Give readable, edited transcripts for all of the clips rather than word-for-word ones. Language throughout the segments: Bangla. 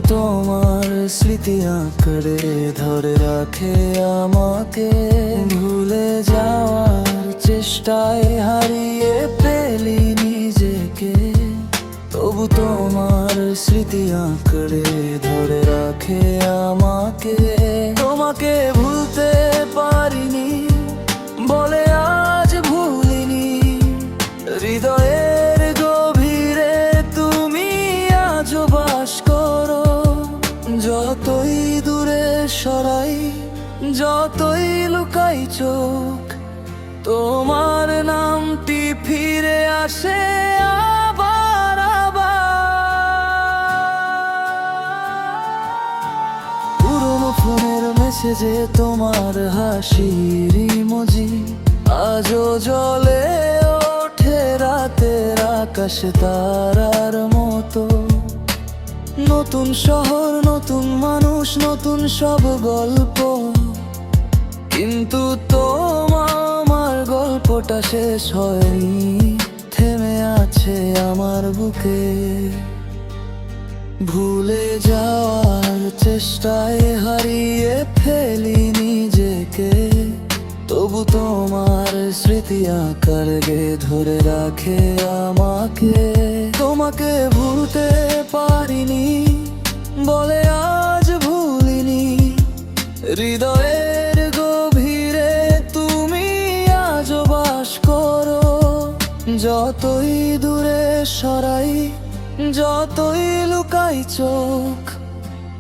তোমার স্মৃতি আঁকড়ে ধরে রাখে আমাকে। ভুলে যাওয়ার চেষ্টায় হারিয়ে ফেলি নিজেকে, তবু তোমার স্মৃতি আঁকড়ে ধরে রাখে আমাকে। তোমাকে ভুলতে পারিনি বলে আজ ভুলিনি, হৃদয়ের গভীরে তুমি আজও বাস করো। যতই দূরে সরাই, যতই লুকাই চোখ, তোমার নামটি ফিরে আসে আবার আবার। পুরনো ফোনের মেসেজে তোমার হাসির ইমোজি আজও জ্বলে ওঠে রাতের আকাশে তারার মতো। নতুন শহর, নতুন মানুষ, নতুন সব গল্প, কিন্তু তোমার গল্পটা শেষ হয়নি, থেমে আছে আমার বুকে। ভুলে যাওয়ার চেষ্টায় হারিয়ে ফেলি নিজেকে, তবু তোমার স্মৃতি আঁকড়ে ধরে রাখে আমাকে। তোমাকে ভুলতে পারিনি বলে আজ ভুলিনি, হৃদয়ের গভীরে তুমি আজও বাস করো। যতই দূরে সরাই, যতই লুকাই চোখ,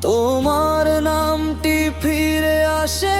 তোমার নামটি ফিরে আসে।